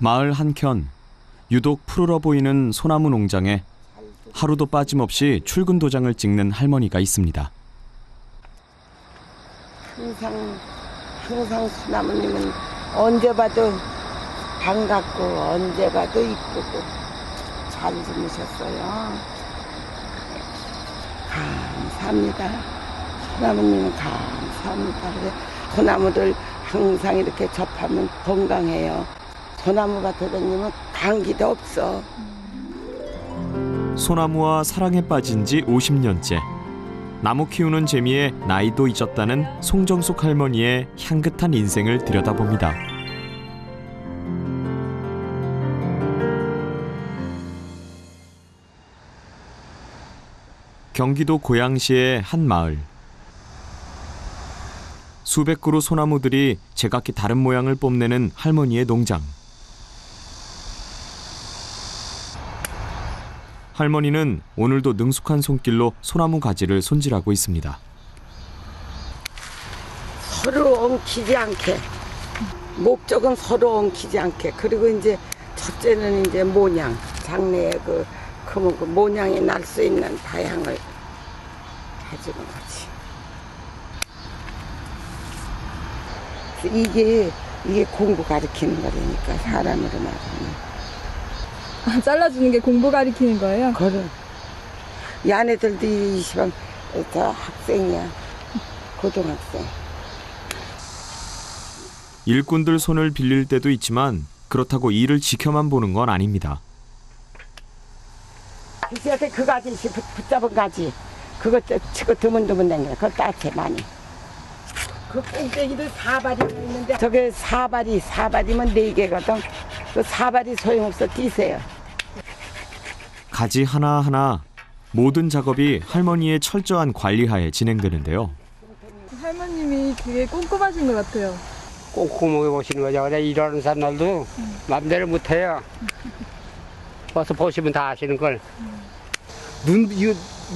마을 한켠 유독 푸르러 보이는 소나무 농장에 하루도 빠짐없이 출근 도장을 찍는 할머니가 있습니다. 항상 소나무님은 언제 봐도 반갑고 언제 봐도 이쁘고 잘 지내셨어요. 감사합니다. 소나무님은 감사합니다. 그래, 소나무를 항상 이렇게 접하면 건강해요. 소나무밭에 다니면 감기도 없어. 소나무와 사랑에 빠진 지 50년째. 나무 키우는 재미에 나이도 잊었다는 송정숙 할머니의 향긋한 인생을 들여다봅니다. 경기도 고양시의 한 마을. 수백 그루 소나무들이 제각기 다른 모양을 뽐내는 할머니의 농장. 할머니는 오늘도 능숙한 손길로 소나무 가지를 손질하고 있습니다. 서로 엉키지 않게, 목적은 서로 엉키지 않게. 그리고 이제 첫째는 이제 모냥, 장래에 그 모냥이 날 수 있는 다양을 해주는 거지. 이게 공부 가르치는 거라니까, 사람으로 말하면. 잘라주는 게 공부 가리키는 거예요? 그래. 이 아내들도 이 시방 다 학생이야. 고등학생. 일꾼들 손을 빌릴 때도 있지만 그렇다고 일을 지켜만 보는 건 아닙니다. 글쎄한테 그 가지, 붙잡은 가지. 그거 치고 드문드문 댕겨. 그거 따채 많이. 그 꽁땡이도 4발이 있는데 저게 4발이면 4개거든. 그 4발이 소용없어 뛰세요. 가지 하나하나 모든 작업이 할머니의 철저한 관리하에 진행되는데요. 할머님이 되게 꼼꼼하신 것 같아요. 꼼꼼하게 보시는 거죠. 그냥 일하는 사람들도 마음대로 못해요. 와서 보시면 다 아시는 걸.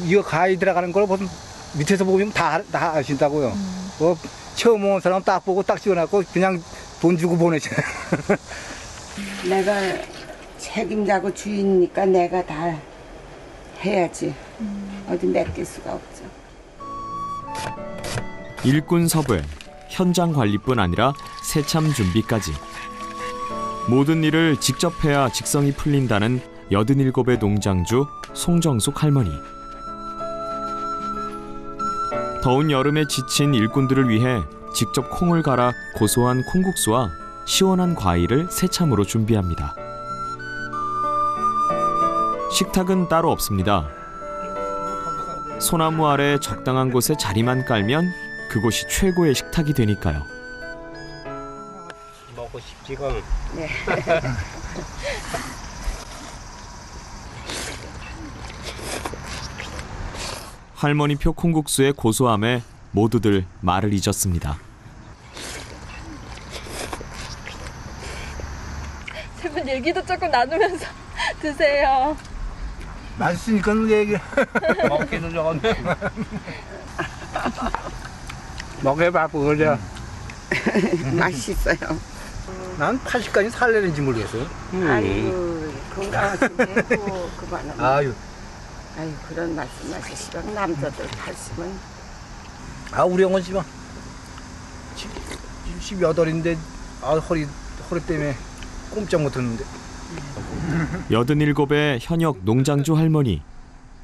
이거 가위 들어가는 걸 보면 밑에서 보면 다 아신다고요. 뭐 처음 온 사람 딱 보고 딱 찍어놨고 그냥 돈 주고 보내잖아요. 내가 책임자고 주인이니까 내가 다 해야지. 어디 맡길 수가 없죠. 일꾼 섭외, 현장 관리뿐 아니라 새참 준비까지. 모든 일을 직접 해야 직성이 풀린다는 87의 농장주 송정숙 할머니. 더운 여름에 지친 일꾼들을 위해 직접 콩을 갈아 고소한 콩국수와 시원한 과일을 새참으로 준비합니다. 식탁은 따로 없습니다. 소나무 아래 적당한 곳에 자리만 깔면 그곳이 최고의 식탁이 되니까요. 먹고 싶지가. 네. 할머니표 콩국수의 고소함에 모두들 말을 잊었습니다. 세 분 얘기도 조금 나누면서 드세요. 맛있으니까 얘기. 먹기는 좋은데. 먹게 바쁘고 그죠? 맛있어요. 난 80까지 살려는지 모르겠어요. 아이고 건강하시네. 그만하면. 아유 그런 말씀하시시면 남자들 80은. 우리 형은 지금 18인데 허리 때문에 꼼짝 못했는데. 87의 현역 농장주 할머니.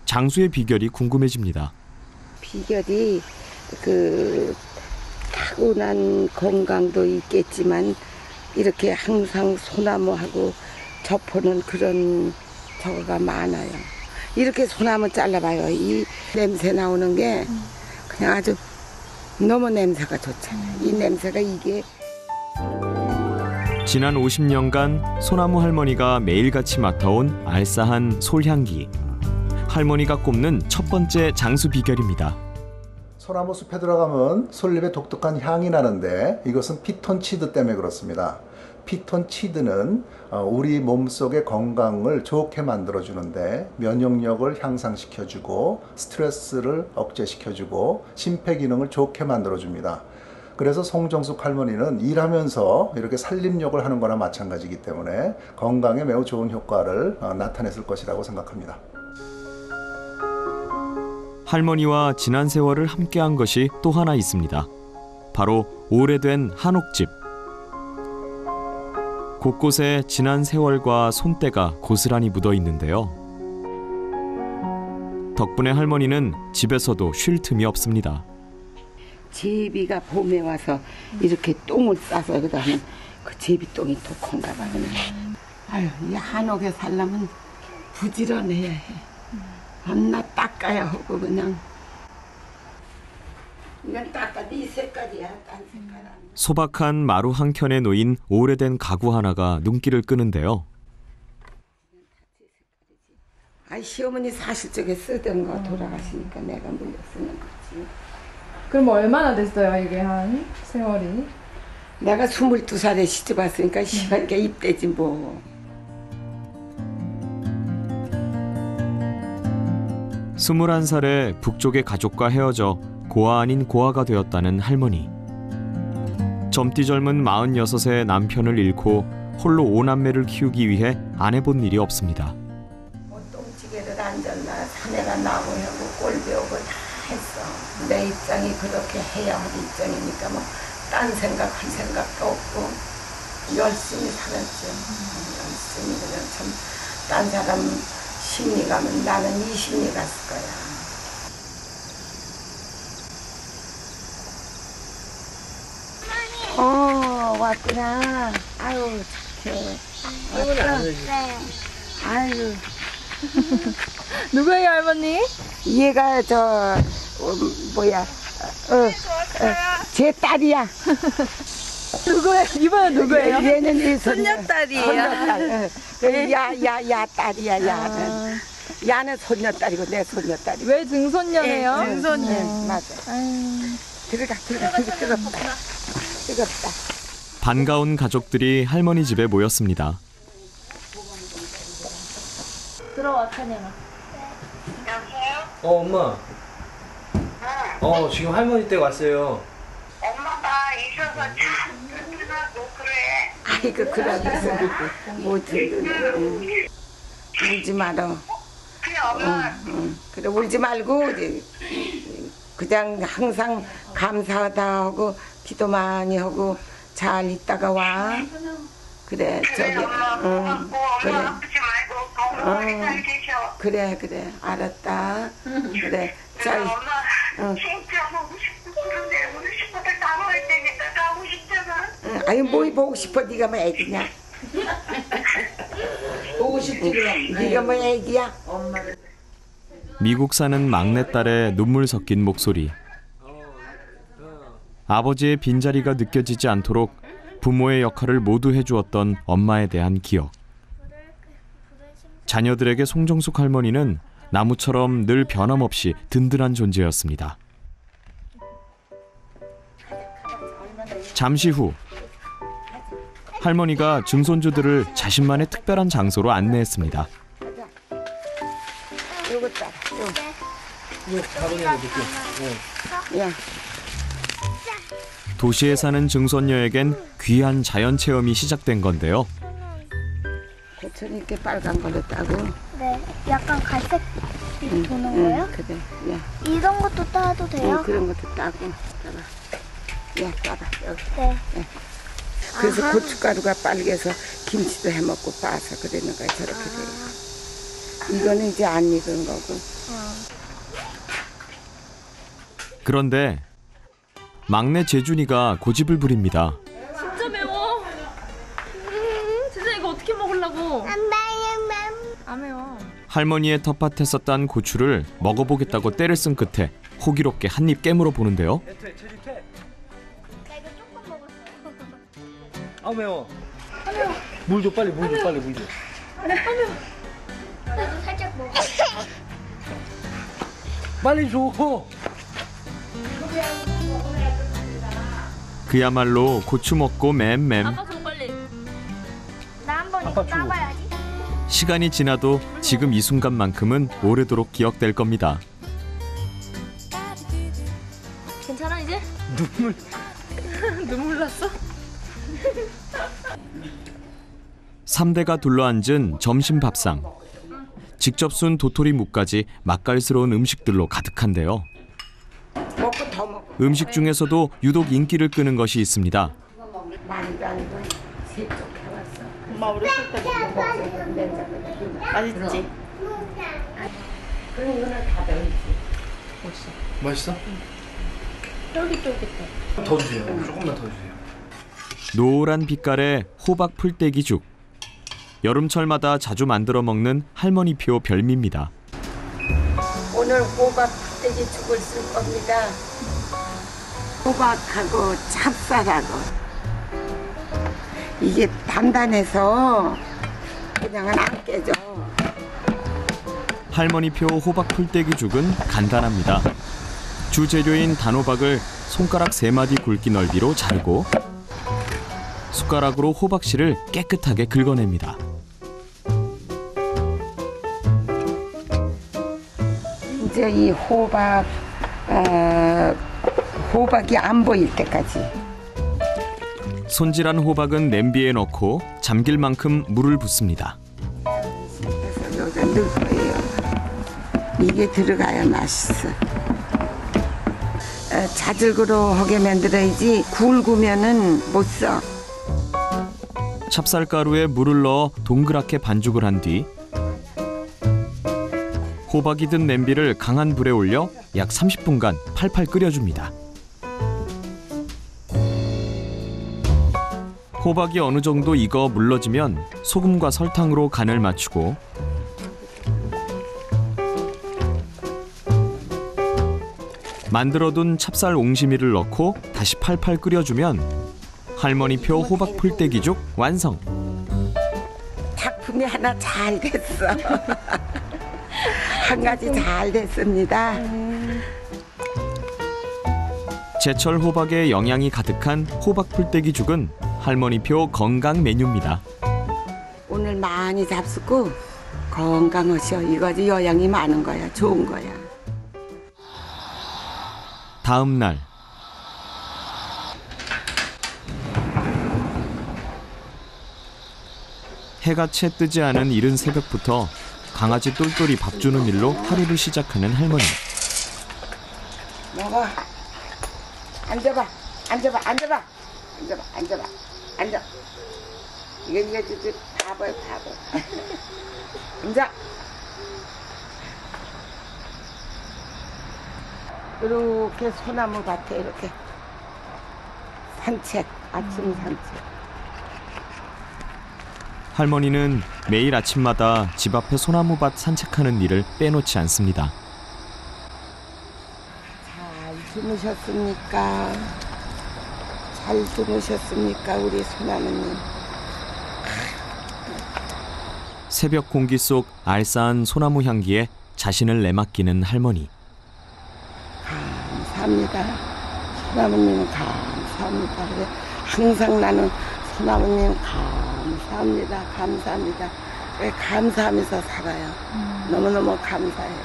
장수의 비결이 궁금해집니다. 비결이 타고난 건강도 있겠지만 이렇게 항상 소나무하고 접하는 그런 저거가 많아요. 이렇게 소나무 잘라봐요. 이 냄새 나오는 게 그냥 아주 너무 냄새가 좋잖아요. 이 냄새가 이게. 지난 50년간 소나무 할머니가 매일같이 맡아온 알싸한 솔향기. 할머니가 꼽는 첫 번째 장수 비결입니다. 소나무 숲에 들어가면 솔잎의 독특한 향이 나는데 이것은 피톤치드 때문에 그렇습니다. 피톤치드는 우리 몸속의 건강을 좋게 만들어주는데 면역력을 향상시켜주고 스트레스를 억제시켜주고 심폐기능을 좋게 만들어줍니다. 그래서 송정숙 할머니는 일하면서 이렇게 살림욕을 하는 거나 마찬가지이기 때문에 건강에 매우 좋은 효과를 나타냈을 것이라고 생각합니다. 할머니와 지난 세월을 함께한 것이 또 하나 있습니다. 바로 오래된 한옥집. 곳곳에 지난 세월과 손때가 고스란히 묻어 있는데요. 덕분에 할머니는 집에서도 쉴 틈이 없습니다. 제비가 봄에 와서 이렇게 똥을 싸서 여기다 하면 그 제비똥이 독한가 봐. 아유, 이 한옥에 살려면 부지런해야 해. 밤낮 닦아야 하고 그냥. 이건 닦아도 이 색깔이야, 딴 색깔 아니야. 소박한 마루 한켠에 놓인 오래된 가구 하나가 눈길을 끄는데요. 아이, 시어머니 사실 적에 쓰던 거 돌아가시니까 내가 물려 쓰는 거지. 그럼 얼마나 됐어요, 이게 한 세월이? 내가 22살에 시집 왔으니까 시간이 입대지 뭐. 21살에 북쪽의 가족과 헤어져 고아 아닌 고아가 되었다는 할머니. 젊디 젊은 46세 남편을 잃고 홀로 5남매를 키우기 위해 안 해본 일이 없습니다. 뭐 똥찌개를 앉았나 사내가 나고 하고 꼴 배우고 다 했어. 내 입장이 그렇게 해야 할 입장이니까 뭐 딴 생각할 생각도 없고 열심히 살았죠. 열심히 그냥 참 딴 사람 심리 가면 나는 이 심리 갔을 거야. 왔구나. 아유 착해. 왔어. 아유. 누구예요, 할머니? 얘가 제 딸이야. 누구예요? 이번엔 누구예요? 얘는 내 손녀딸이에요. 손녀딸. 야 딸이야. 야는 손녀딸이고 내 손녀딸이고. 왜 증손녀네요? 증손녀. 맞아. 아유. 들어가. 뜨겁다. 반가운 가족들이 할머니 집에 모였습니다. 들어와, 찬영아. 엄마. 지금 할머니 댁 왔어요. 엄마가 있어서 참 든든하고 그래. 아이고 그러겠어. 못 듣는. 울지 마라. 그래 엄마. 그래 울지 말고 그냥 항상 감사하다 하고 기도 많이 하고 잘 있다가 와. 그래 그래 엄마 고맙고 그래. 엄마 아프지 말고 건강하게 잘 계셔. 그래 알았다. 그래 그래 잘. 엄마 진짜 보고 싶고 그런데 우리 식구들 다 모일 테니까 가고 싶잖아. 아니 뭐 보고 싶어 네가 뭐 애기냐? 보고 싶지 그럼. 네가 뭐 애기야? 미국 사는 막내딸의 눈물 섞인 목소리. 아버지의 빈자리가 느껴지지 않도록 부모의 역할을 모두 해주었던 엄마에 대한 기억. 자녀들에게 송정숙 할머니는 나무처럼 늘 변함없이 든든한 존재였습니다. 잠시 후 할머니가 증손주들을 자신만의 특별한 장소로 안내했습니다. 요거 따라. 야. 도시에 사는 증손녀에겐 귀한 자연 체험이 시작된 건데요. 고추는 이렇게 빨간 걸로 따고. 네, 약간 갈색빛 도는 거예요? 그래. 야. 이런 것도 따도 돼요? 그런 것도 따고. 따라. 야, 따라. 여기. 네. 그래서 아하. 고춧가루가 빨개서 김치도 해먹고 빠서 그러는 거야. 저렇게 돼요. 이거는 이제 안 익은 거고. 그런데 막내 재준이가 고집을 부립니다. 진짜 매워. 진짜 이거 어떻게 먹으려고? 안 매워. 할머니의 텃밭에서 딴 고추를 먹어보겠다고 때를 쓴 끝에 호기롭게 한 입 깨물어 보는데요. 아 매워. 물 줘 빨리 물 줘. 나도 살짝 먹어. 빨리 줘. 그야말로 고추 먹고 맴맴. 아빠 줘 빨리. 나 한번 아빠 이거 주고. 따봐야지. 시간이 지나도 지금 이 순간만큼은 오래도록 기억될 겁니다. 괜찮아 이제? 눈물. 왔어? 3대가 둘러앉은 점심 밥상. 직접 순 도토리 묵까지 맛깔스러운 음식들로 가득한데요. 먹고 더 먹고. 음식 중에서도 유독 인기를 끄는 것이 있습니다. 많이도 아니고 세쪽 해왔어. 엄마 어렸을 때 맛있지? 그런 거는 다 배우지. 맛있어? 쫄깃쫄깃해. 더 주세요. 조금만 더 주세요. 노란 빛깔의 호박 풀떼기죽. 여름철마다 자주 만들어 먹는 할머니표 별미입니다. 오늘 호박 풀떼기 죽을 쓸 겁니다. 호박하고 찹쌀하고 이게 단단해서 그냥은 안 깨져. 할머니표 호박 풀떼기죽은 간단합니다. 주재료인 단호박을 손가락 3마디 굵기 넓이로 자르고 숟가락으로 호박씨를 깨끗하게 긁어냅니다. 이제 이 호박이 안 보일 때까지. 손질한 호박은 냄비에 넣고 잠길 만큼 물을 붓습니다. 그래서 여기다 넣을 거예요. 이게 들어가야 맛있어. 자질구로 하게 만들어야지 굵으면은 못 써. 찹쌀가루에 물을 넣어 동그랗게 반죽을 한 뒤 호박이 든 냄비를 강한 불에 올려 약 30분간 팔팔 끓여줍니다. 호박이 어느 정도 익어 물러지면 소금과 설탕으로 간을 맞추고 만들어둔 찹쌀 옹심이를 넣고 다시 팔팔 끓여주면 할머니표 호박 풀떼기죽 완성! 작품이 하나 잘 됐어. 한 가지 잘 됐습니다. 제철 호박에 영양이 가득한 호박 풀떼기죽은 할머니표 건강 메뉴입니다. 오늘 많이 잡수고 건강하셔. 이거지 영양이 많은 거야. 좋은 거야. 다음 날 해가 채 뜨지 않은 이른 새벽부터 강아지 똘똘이 밥 주는 일로 하루를 시작하는 할머니. 먹어. 앉아봐. 앉아봐. 앉아봐. 앉아봐. 앉아봐. 앉아. 이게 바보야 바보. 앉아. 이렇게 소나무 밭에 이렇게 산책, 아침 산책. 할머니는 매일 아침마다 집 앞에 소나무밭 산책하는 일을 빼놓지 않습니다. 잘 주무셨습니까? 잘 주무셨습니까, 우리 소나무님? 새벽 공기 속 알싸한 소나무 향기에 자신을 내맡기는 할머니. 감사합니다. 소나무님 감사합니다. 그래, 항상 나는 소나무님 감사합니다. 감사합니다. 그래, 감사하면서 살아요. 너무너무 감사해요.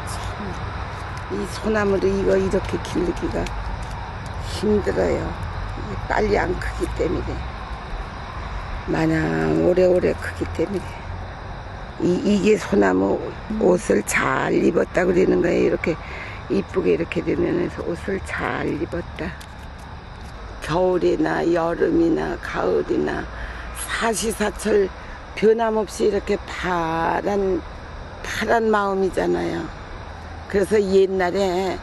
참, 이 소나무를 이거 이렇게 기르기가 힘들어요. 이게 빨리 안 크기 때문에. 마냥 오래오래 크기 때문에. 이게 소나무 옷을 잘 입었다 그러는 거예요. 이렇게 이쁘게 이렇게 되면서 옷을 잘 입었다. 겨울이나 여름이나 가을이나 사시사철 변함없이 이렇게 파란 마음이잖아요. 그래서 옛날에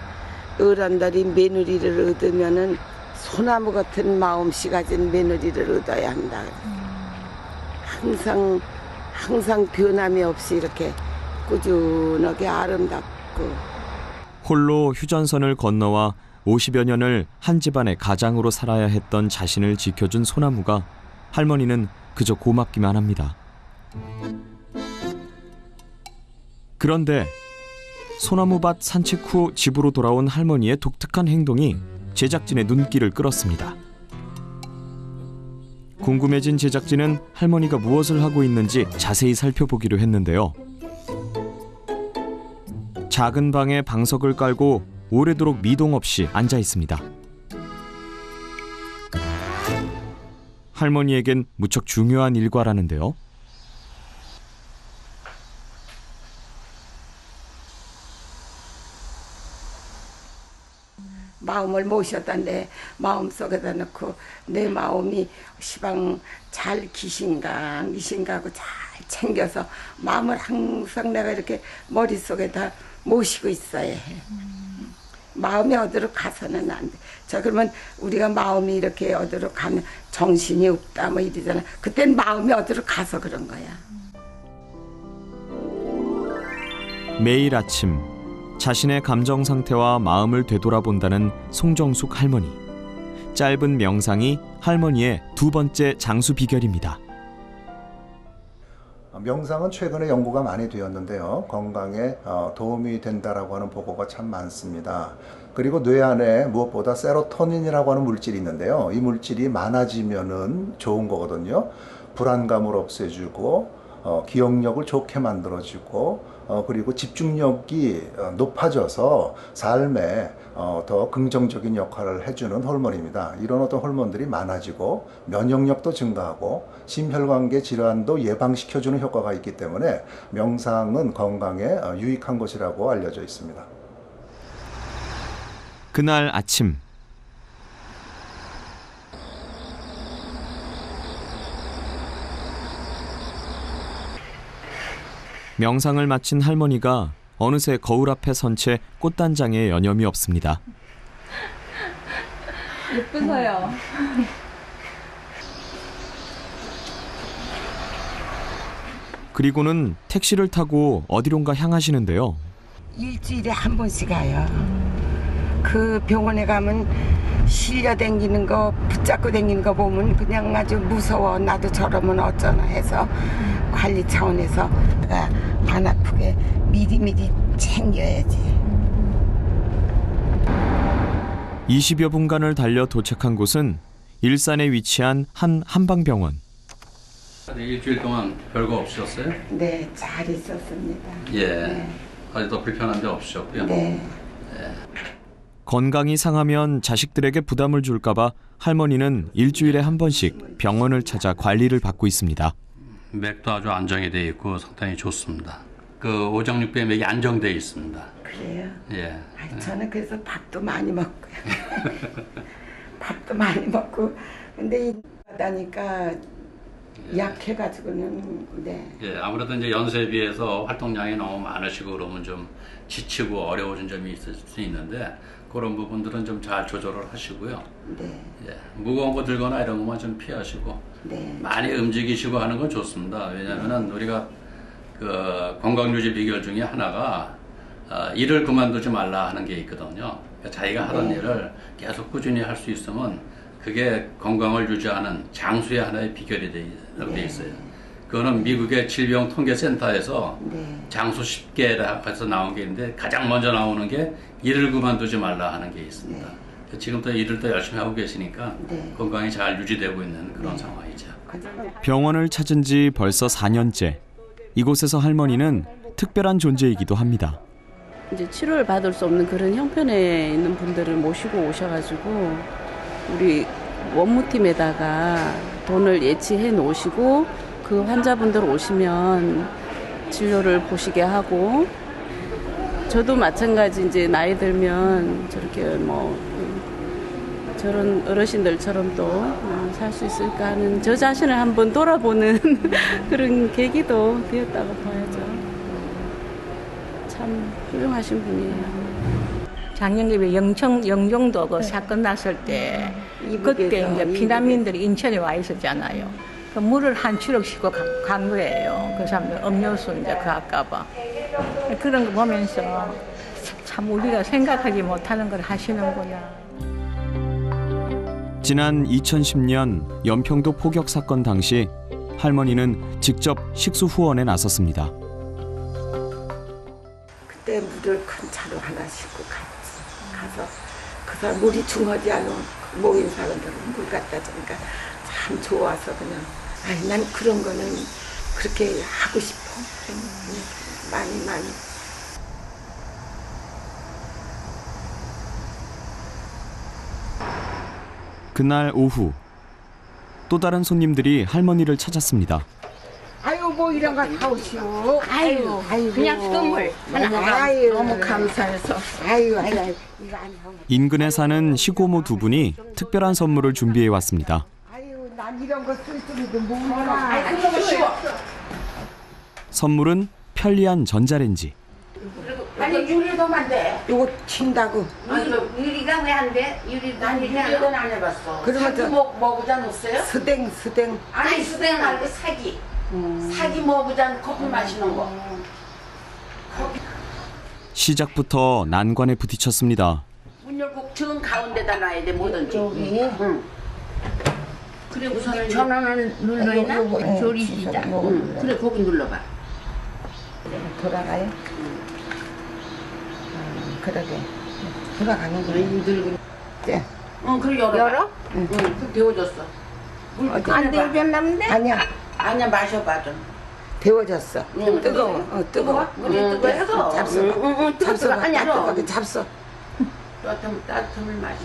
어른들이 며느리를 얻으면은 소나무 같은 마음씨 가진 며느리를 얻어야 한다. 항상 변함이 없이 이렇게 꾸준하게 아름답고. 홀로 휴전선을 건너와 50여 년을 한 집안의 가장으로 살아야 했던 자신을 지켜준 소나무가 할머니는 그저 고맙기만 합니다. 그런데 소나무밭 산책 후 집으로 돌아온 할머니의 독특한 행동이 제작진의 눈길을 끌었습니다. 궁금해진 제작진은 할머니가 무엇을 하고 있는지 자세히 살펴보기로 했는데요. 작은 방에 방석을 깔고 오래도록 미동 없이 앉아 있습니다. 할머니에겐 무척 중요한 일과라는데요. 마음을 모셨다 내 마음속에다 넣고 내 마음이 시방 잘 기신가 하고 잘 챙겨서 마음을 항상 내가 이렇게 머릿속에다 모시고 있어야 해. 마음이 어디로 가서는 안 돼. 자 그러면 우리가 마음이 이렇게 어디로 가면 정신이 없다 뭐 이러잖아. 그땐 마음이 어디로 가서 그런 거야. 매일 아침 자신의 감정 상태와 마음을 되돌아본다는 송정숙 할머니. 짧은 명상이 할머니의 두 번째 장수 비결입니다. 명상은 최근에 연구가 많이 되었는데요. 건강에 도움이 된다라고 하는 보고가 참 많습니다. 그리고 뇌 안에 무엇보다 세로토닌이라고 하는 물질이 있는데요. 이 물질이 많아지면은 좋은 거거든요. 불안감을 없애주고 기억력을 좋게 만들어주고 그리고 집중력이 높아져서 삶에 더 긍정적인 역할을 해주는 호르몬입니다. 이런 어떤 호르몬들이 많아지고 면역력도 증가하고 심혈관계 질환도 예방시켜주는 효과가 있기 때문에 명상은 건강에 유익한 것이라고 알려져 있습니다. 그날 아침 명상을 마친 할머니가 어느새 거울 앞에 선 채 꽃단장에 여념이 없습니다. 예쁘세요. 그리고는 택시를 타고 어디론가 향하시는데요. 일주일에 한 번씩 가요. 그 병원에 가면 실려 댕기는 거 붙잡고 댕기는 거 보면 그냥 아주 무서워. 나도 저러면 어쩌나 해서 관리 차원에서 내가 안 아프게 미리미리 챙겨야지. 20여 분간을 달려 도착한 곳은 일산에 위치한 한 한방병원. 일주일 동안 별거 없으셨어요? 네, 잘 있었습니다. 예. 네. 아직도 불편한 데 없으셨고요. 네. 예. 건강이 상하면 자식들에게 부담을 줄까 봐 할머니는 일주일에 한 번씩 병원을 찾아 관리를 받고 있습니다. 맥도 아주 안정이 돼 있고 상당히 좋습니다. 그 오정육부의 맥이 안정돼 있습니다. 그래요? 예. 아니, 저는 그래서 밥도 많이 먹고요. 밥도 많이 먹고 근데 이 하다니까 약해가지고는 네. 예, 아무래도 이제 연세에 비해서 활동량이 너무 많으시고 그러면 좀 지치고 어려워진 점이 있을 수 있는데 그런 부분들은 좀 잘 조절을 하시고요. 네. 예, 무거운 거 들거나 이런 것만 좀 피하시고 네. 많이 움직이시고 하는 건 좋습니다. 왜냐하면은 우리가 그 건강 유지 비결 중에 하나가 일을 그만두지 말라 하는 게 있거든요. 그러니까 자기가 하던 네. 일을 계속 꾸준히 할 수 있으면 그게 건강을 유지하는 장수의 하나의 비결이 돼 있어요. 그거는 미국의 질병통계센터에서 장수 10개라 해서 나온 게 있는데 가장 먼저 나오는 게 일을 그만두지 말라 하는 게 있습니다. 지금도 일을 더 열심히 하고 계시니까 건강이 잘 유지되고 있는 그런 상황이죠. 병원을 찾은 지 벌써 4년째. 이곳에서 할머니는 특별한 존재이기도 합니다. 이제 치료를 받을 수 없는 그런 형편에 있는 분들을 모시고 오셔가지고 우리 원무팀에다가 돈을 예치해 놓으시고 그 환자분들 오시면 진료를 보시게 하고 저도 마찬가지 이제 나이 들면 저렇게 뭐 저런 어르신들처럼 또 살 수 있을까 하는 저 자신을 한번 돌아보는 그런 계기도 되었다고 봐야죠. 참 훌륭하신 분이에요. 작년에 영종도 그 사건 났을 때 그때 이제 피난민들이 인천에 와 있었잖아요. 그 물을 한 추럭 싣고 간 거예요. 그 사람들 음료수 이제 그 할까봐. 그런 거 보면서 참 우리가 생각하지 못하는 걸 하시는구나. 지난 2010년 연평도 포격 사건 당시 할머니는 직접 식수 후원에 나섰습니다. 그때 물을 큰 차로 하나 싣고 가서 그 사람 물이 중하지 않은 모인 사람들은 물 갖다 주니까 참 좋아서 그냥 아니 난 그런 거는 그렇게 하고 싶어. 많이 그날 오후 또 다른 손님들이 할머니를 찾았습니다. 아유 뭐 이런 거 사오시오. 아유 그냥 선물 하나. 아유, 너무 감사해서. 아유 이거 안 사오. 인근에 사는 시고모 두 분이 특별한 선물을 준비해 왔습니다. 아유 난 이런 거 쓸 줄도 몰라. 선물은 편리한 전자레인지. 아니 유리도 안 돼. 이거 튄다고. 유리가 왜 안 돼? 유리는 안 해봤어. 그러면 저 먹으자 놓았어요? 스댕. 아니 수댕 말고 사기. 사기 먹으자 커피 마시는 거. 시작부터 난관에 부딪혔습니다. 문 열고 정 가운데다 놔야 돼 뭐든지. 응. 그래 우선은 전원을 눌러야 조리시자. 그래 거기 눌러봐. 돌아가요? 그러게. 돌아가는 거야. 힘들고. 네. 응, 그래 열어? 응, 그 데워졌어. 안 데워졌나 본데? 아니야 마셔봐 좀. 데워졌어. 뜨거워. 뜨거워. 물이 뜨거워서. 잡숴. 응, 뜨거워. 아니야 뜨거워. 잡숴. 따뜻함을 마시.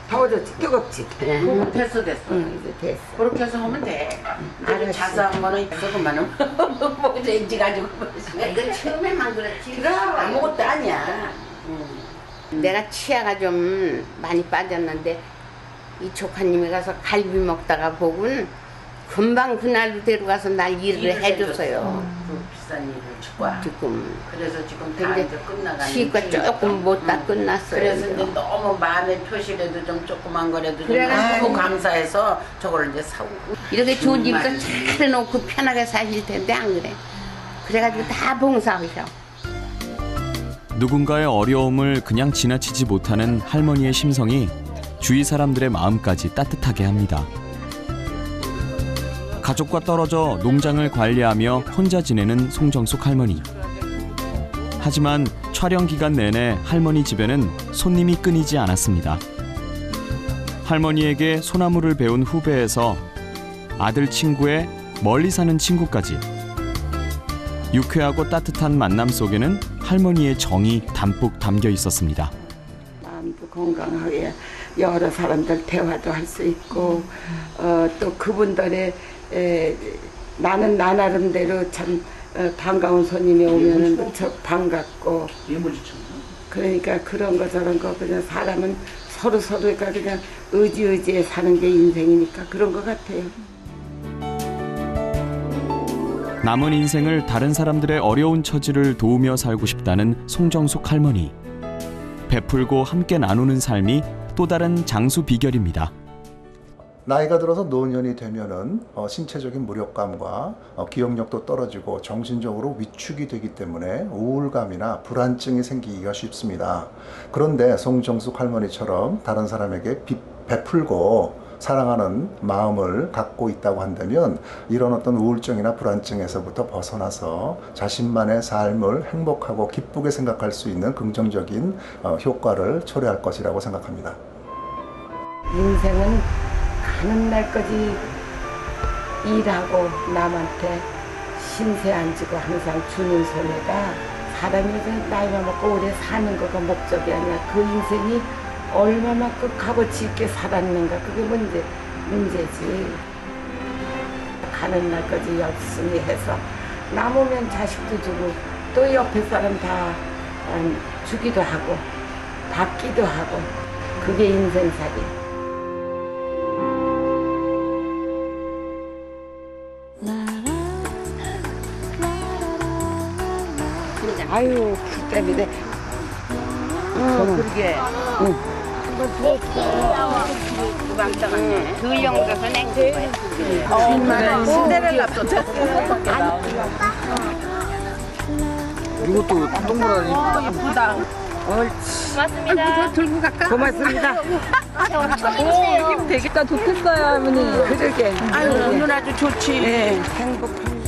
더워졌지? 뜨겁지? 됐어. 응, 이제 됐어. 그렇게 해서 하면 돼. 알았어. 자세한 거는 있어 그만은. 먹자 인지 가지고. 이거 처음에만 그렇지. 그럼 아무것도 아니야. 내가 치아가 좀 많이 빠졌는데 이 조카님이 가서 갈비 먹다가 보군 금방 그날로 데려가서 날 일을 해줬어요. 비싼 일을 지금. 그래서 지금 다 이제 끝나가는. 치과 조금 못다 끝났어요. 그래서 이제 너무 마음의 표시라도 좀 조그만 거라도 좀 하고 감사해서 저걸 이제 사고. 이렇게 좋은 집도 차려놓고 편하게 사실 텐데 안 그래. 그래가지고 다 봉사하셔. 누군가의 어려움을 그냥 지나치지 못하는 할머니의 심성이 주위 사람들의 마음까지 따뜻하게 합니다. 가족과 떨어져 농장을 관리하며 혼자 지내는 송정숙 할머니. 하지만 촬영 기간 내내 할머니 집에는 손님이 끊이지 않았습니다. 할머니에게 소나무를 배운 후배에서 아들 친구의 멀리 사는 친구까지 유쾌하고 따뜻한 만남 속에는 할머니의 정이 담뿍 담겨 있었습니다. 마음도 건강하게 여러 사람들 대화도 할 수 있고 또 그분들의 나는 나 나름대로 참 반가운 손님이 오면은 무척 반갑고 그러니까 그런 거 저런 거 그냥 사람은 서로가 그냥 의지에 사는 게 인생이니까 그런 것 같아요. 남은 인생을 다른 사람들의 어려운 처지를 도우며 살고 싶다는 송정숙 할머니. 베풀고 함께 나누는 삶이 또 다른 장수 비결입니다. 나이가 들어서 노년이 되면은 신체적인 무력감과 기억력도 떨어지고 정신적으로 위축이 되기 때문에 우울감이나 불안증이 생기기가 쉽습니다. 그런데 송정숙 할머니처럼 다른 사람에게 베풀고 사랑하는 마음을 갖고 있다고 한다면 이런 어떤 우울증이나 불안증에서부터 벗어나서 자신만의 삶을 행복하고 기쁘게 생각할 수 있는 긍정적인 효과를 초래할 것이라고 생각합니다. 인생은 가는 날까지 일하고 남한테 신세 안 지고 항상 주는 손해가 사람이 나이가 먹고 오래 사는 거가 목적이 아니라 그 인생이 얼마만큼 값어치 있게 살았는가 그게 문제지. 가는 날까지 열심히 해서 남으면 자식도 주고 또 옆에 사람 다 주기도 하고 받기도 하고 그게 인생살이. 아유 풀 때문에 그러게. 그 영가서 냉수 거야. 신데렐라 이것도 동그라니 예쁘다. 고맙습니다. 들고 갈까? 고맙습니다. 오, 힘 되겠다. 좋겠어요, 할머니. 그러게. 아유, 오늘 아주 좋지. 네, 행복합니다.